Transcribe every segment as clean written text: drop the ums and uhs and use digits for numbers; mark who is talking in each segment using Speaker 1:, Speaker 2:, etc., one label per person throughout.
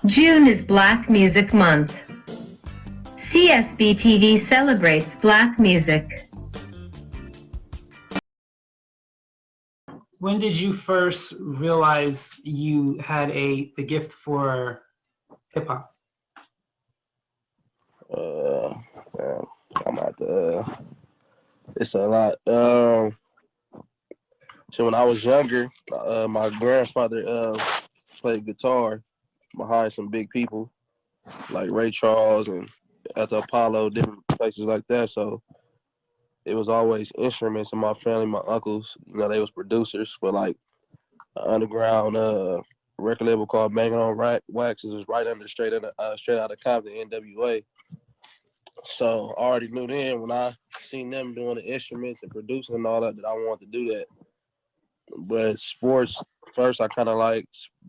Speaker 1: June is Black Music Month. CSB TV celebrates Black music.
Speaker 2: When did you first realize you had the gift for hip hop?
Speaker 3: Man, I'm at the. It's a lot. So when I was younger, my grandfather played guitar behind some big people like Ray Charles and at the Apollo, different places like that. So it was always instruments in my family. My uncles, they was producers for like an underground record label called Banging on Wax. It was right under straight out of Compton, NWA. So I already knew then when I seen them doing the instruments and producing and all that I wanted to do that. But sports first, I kind of like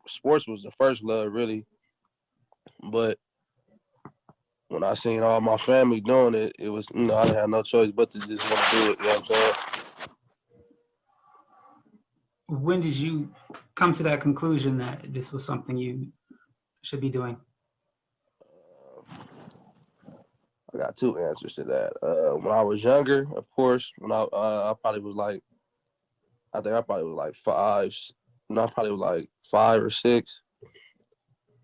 Speaker 3: sports was the first love really. But when I seen all my family doing it, it was I didn't have no choice but to just want to do it. You know what I'm saying?
Speaker 2: When did you come to that conclusion that this was something you should be doing?
Speaker 3: I got two answers to that. When I was younger, of course, when I probably was like, I think I probably was like five. No, I probably was like 5 or 6.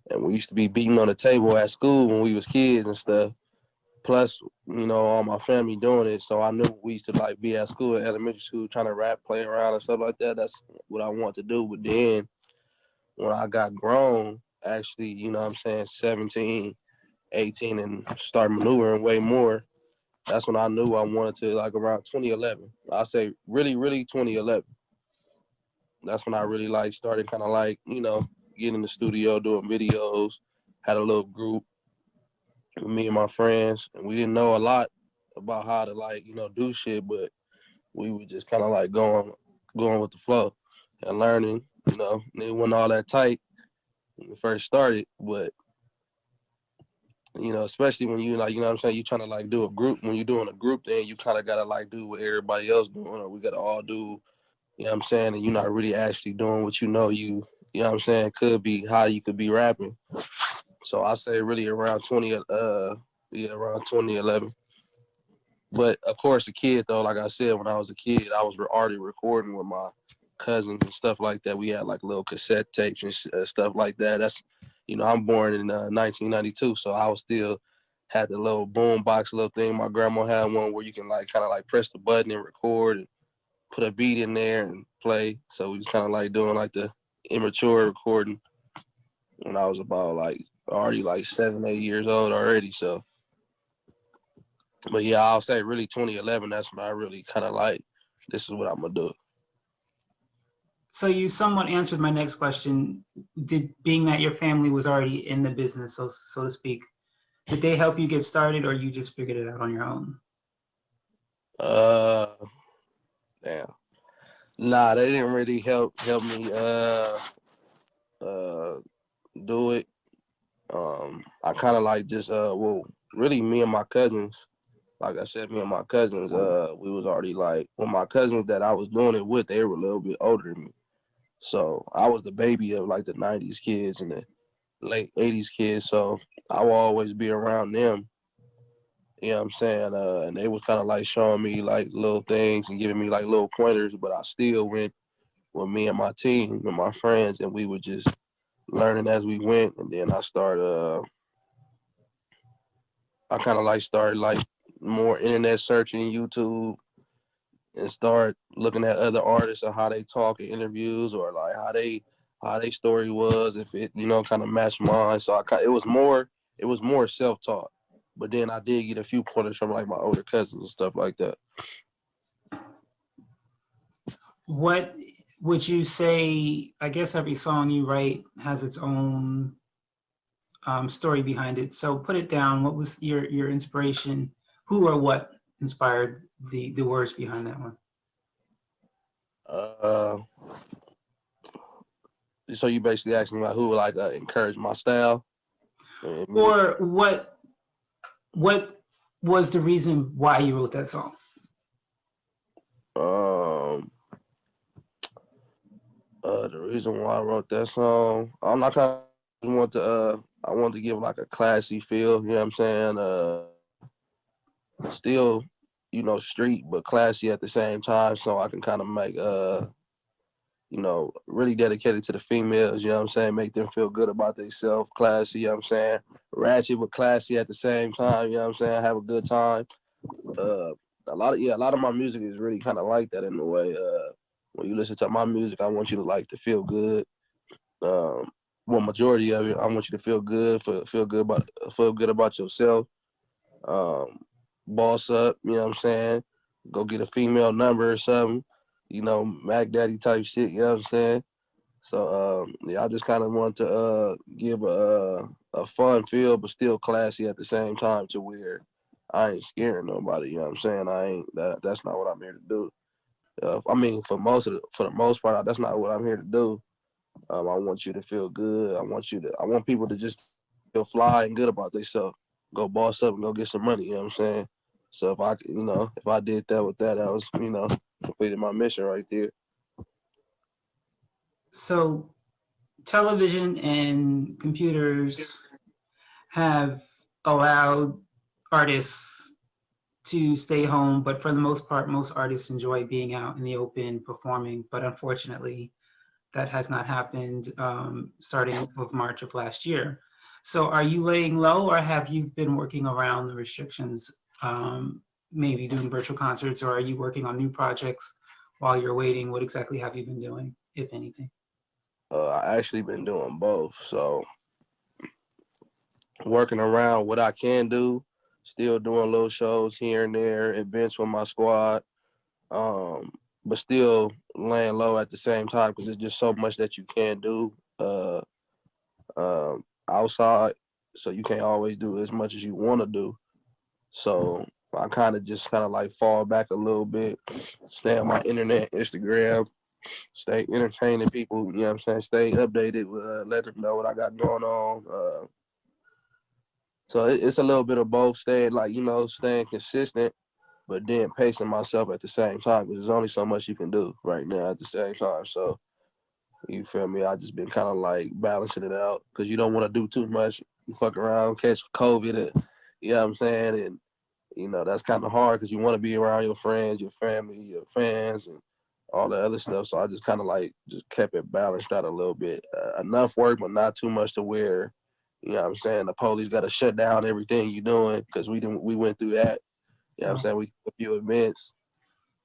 Speaker 3: And we used to be beating on the table at school when we was kids and stuff. Plus, all my family doing it. So I knew we used to like be at school, at elementary school, trying to rap, play around and stuff like that. That's what I wanted to do. But then when I got grown, actually, 17, 18, and start maneuvering way more, that's when I knew I wanted to, like around 2011. I say really, really 2011. That's when I really started kind of getting in the studio, doing videos, had a little group with me and my friends, and we didn't know a lot about how to do shit, but we were just kind of going with the flow and learning. And it wasn't all that tight when we first started, but especially when you what I'm saying, you trying to do a group. When you're doing a group, then you kind of gotta do what everybody else doing, or we gotta all do. You know what I'm saying, and you're not really actually doing what you know what I'm saying, could be how you could be rapping. So I say really around 2011. But of course, a kid though, like I said, when I was a kid, I was already recording with my cousins and stuff like that. We had little cassette tapes and stuff like that. That's, I'm born in 1992, so I was still had the little boom box little thing. My grandma had one where you can kind of press the button and record and put a beat in there and play. So we was kind of doing the immature recording when I was about already 7, 8 years old already. So. But yeah, I'll say really 2011, that's when I really kind of this is what I'm going to do.
Speaker 2: So you somewhat answered my next question. Being that your family was already in the business, so to speak, did they help you get started or you just figured it out on your own?
Speaker 3: Damn. Nah, they didn't really help me do it. I kind of just, really me and my cousins, like I said, me and my cousins, we was already my cousins that I was doing it with, they were a little bit older than me. So I was the baby of the 90s kids and the late 80s kids. So I will always be around them. You know what I'm saying? And they was kind of showing me little things and giving me little pointers, but I still went with me and my team and my friends, and we were just learning as we went. And then I started, I kind of started more internet searching, YouTube, and start looking at other artists and how they talk in interviews, or how they story was, if it kind of matched mine. So it was more self-taught, but then I did get a few pointers from my older cousins and stuff like that.
Speaker 2: What would you say? I guess every song you write has its own story behind it. So put it down. What was your inspiration? Who or what inspired the words behind that one?
Speaker 3: So you basically asking me who encouraged my style,
Speaker 2: or what was the reason why you wrote that song?
Speaker 3: The reason why I wrote that song, I'm not kind of want to I wanted to give like a classy feel, you know what I'm saying? Still, street but classy at the same time, so I can kind of make really dedicated to the females, you know what I'm saying? Make them feel good about themselves, classy, you know what I'm saying? Ratchet but classy at the same time, you know what I'm saying? Have a good time. Uh, a lot of my music is really kind of like that in a way. When you listen to my music, I want you to like to feel good. Um, well, majority of it, I want you to feel good, feel good about yourself. Um, Boss up, you know what I'm saying? Go get a female number or something, Mac Daddy type shit, you know what I'm saying? So yeah, I just kind of want to give a fun feel, but still classy at the same time, to where I ain't scaring nobody. You know what I'm saying? I ain't that. That's not what I'm here to do. I mean, for the most part, that's not what I'm here to do. I want you to feel good. I want people to just feel fly and good about themselves. Go boss up and go get some money. You know what I'm saying? So if I did that with that, I was, completed my mission right there.
Speaker 2: So television and computers have allowed artists to stay home, but for the most part, most artists enjoy being out in the open performing. But unfortunately, that has not happened starting with March of last year. So are you laying low, or have you been working around the restrictions, maybe doing virtual concerts, or are you working on new projects while you're waiting? What exactly have you been doing, if anything?
Speaker 3: I actually been doing both. So working around what I can do, still doing little shows here and there, events with my squad, um, but still laying low at the same time because there's just so much that you can do outside. So you can't always do as much as you want to do. So I kind of like fall back a little bit, stay on my internet, Instagram, stay entertaining people, you know what I'm saying? Stay updated, let them know what I got going on. So it's a little bit of both, staying consistent, but then pacing myself at the same time because there's only so much you can do right now at the same time. So you feel me? I just been kind of like balancing it out because you don't want to do too much. You fuck around, catch COVID, you know what I'm saying? And that's kind of hard because you want to be around your friends, your family, your fans, and all the other stuff. So I just kind of like just kept it balanced out a little bit. Enough work, but not too much to where, you know what I'm saying, the police got to shut down everything you're doing because we went through that. You know what I'm saying? We did a few events.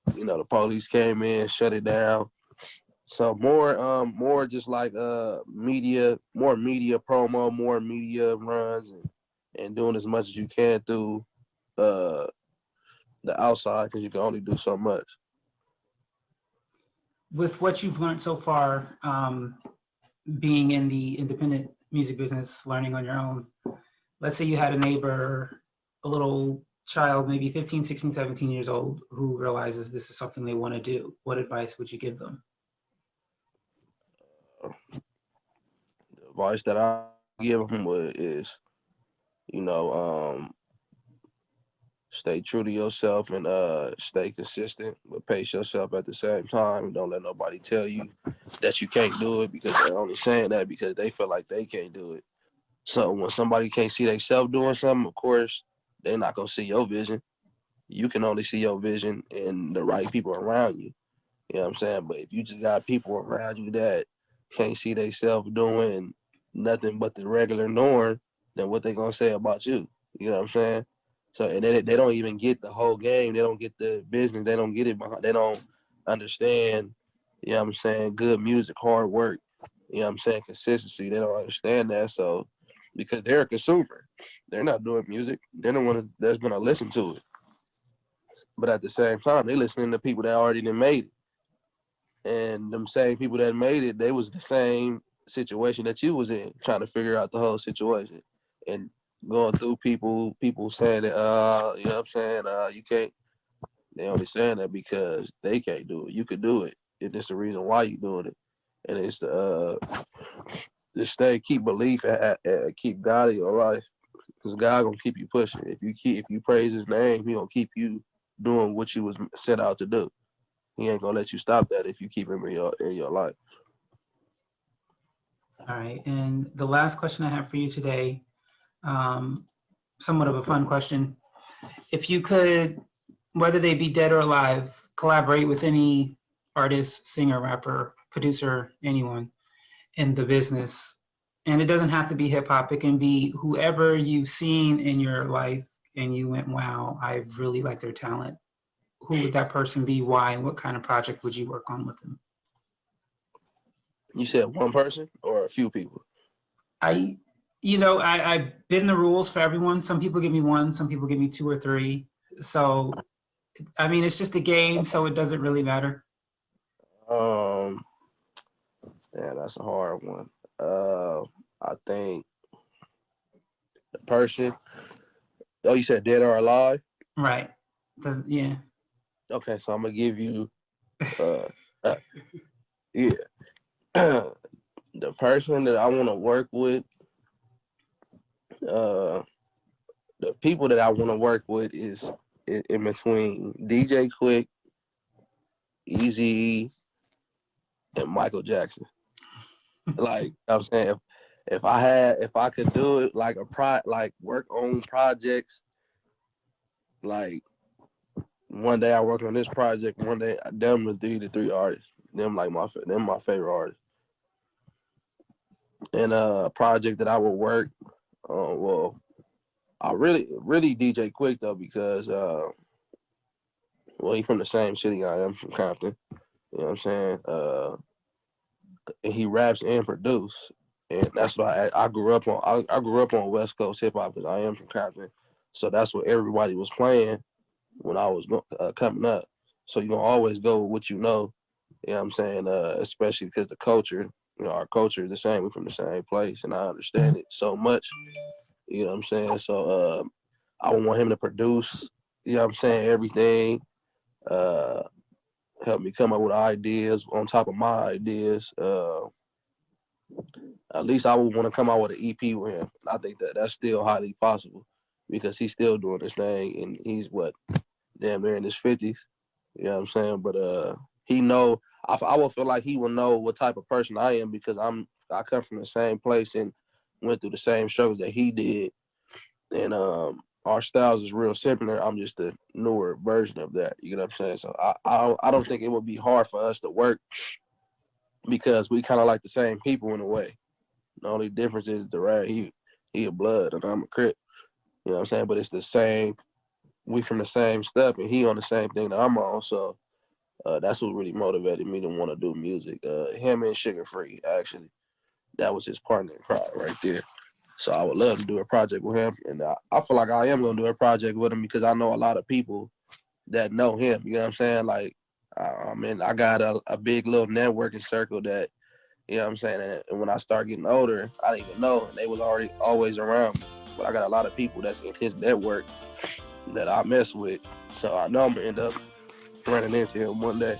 Speaker 3: The police came in, shut it down. So more just like more media promo, more media runs, and doing as much as you can through uh the outside because you can only do so much.
Speaker 2: With what you've learned so far, being in the independent music business, learning on your own, let's say you had a neighbor, a little child, maybe 15, 16, 17 years old, who realizes this is something they want to do. What advice would you give them?
Speaker 3: The advice that I give them is, you know, stay true to yourself and stay consistent, but pace yourself at the same time. Don't let nobody tell you that you can't do it because they're only saying that because they feel like they can't do it. So when somebody can't see themselves doing something, of course, they're not gonna see your vision. You can only see your vision and the right people around you. You know what I'm saying? But if you just got people around you that can't see themselves doing nothing but the regular norm, then what they gonna say about you? You know what I'm saying? So and they don't even get the whole game. They don't get the business. They don't get it behind. They don't understand. You know what I'm saying? Good music, hard work. You know what I'm saying? Consistency. They don't understand that. So because they're a consumer, they're not doing music. They're the one that's gonna listen to it. But at the same time, they listening to people that already done made it. And them same people that made it, they was the same situation that you was in, trying to figure out the whole situation. And going through people saying that, you know what I'm saying, you can't, they only saying that because they can't do it. You could do it. And it's the reason why you doing it. And it's just keep belief and keep God in your life. Because God gonna keep you pushing. If you praise his name, he gonna keep you doing what you was set out to do. He ain't gonna let you stop that if you keep him in your life.
Speaker 2: All right. And the last question I have for you today, somewhat of a fun question. If you could, whether they be dead or alive, collaborate with any artist, singer, rapper, producer, anyone in the business, and it doesn't have to be hip hop, it can be whoever you've seen in your life and you went, wow, I really like their talent. Who would that person be? Why? And what kind of project would you work on with them?
Speaker 3: You said one person or a few people?
Speaker 2: I bend the rules for everyone. Some people give me one, some people give me two or three. So, I mean, it's just a game, so it doesn't really matter.
Speaker 3: Yeah, that's a hard one. I think the person. Oh, you said dead or alive?
Speaker 2: Right. Yeah.
Speaker 3: Okay, so I'm gonna give you. Yeah. The person that I want to work with. The people that I want to work with is in between DJ Quick, Eazy, and Michael Jackson. Like I'm saying, if I could do it like like work on projects, like one day I work on this project, one day them the three artists, them my favorite artists, and a project that I would work. Well, I really DJ Quick though because well he from the same city I am, from Compton. You know what I'm saying? And he raps and produce, and that's what I grew up on. I grew up on West Coast hip hop because I am from Compton, so that's what everybody was playing when I was coming up. So you're gonna always go with what you know. You know what I'm saying? Especially because the culture, our culture is the same. We're from the same place, and I understand it so much. You know what I'm saying? So I would want him to produce. You know what I'm saying? Everything. Uh, Help me come up with ideas on top of my ideas. At least I would want to come out with an EP with him. I think that's still highly possible because he's still doing this thing and he's what, damn near in his 50s. You know what I'm saying? But he know I would feel like he will know what type of person I am because I come from the same place and went through the same struggles that he did. And our styles is real similar. I'm just a newer version of that. You know what I'm saying? So I don't think it would be hard for us to work because we kind of like the same people in a way. The only difference is the rap. He a blood and I'm a Crip. You know what I'm saying? But it's the same. We from the same stuff, and he on the same thing that I'm on. So that's what really motivated me to want to do music. Him and Sugar Free, actually, that was his partner in crime right there. So I would love to do a project with him, and I feel like I am gonna do a project with him because I know a lot of people that know him. You know what I'm saying? Like, I got a big little networking circle that, you know what I'm saying? And when I start getting older, I didn't even know. They was already always around me. But I got a lot of people that's in his network that I mess with. So I know I'm going to end up running into him one day.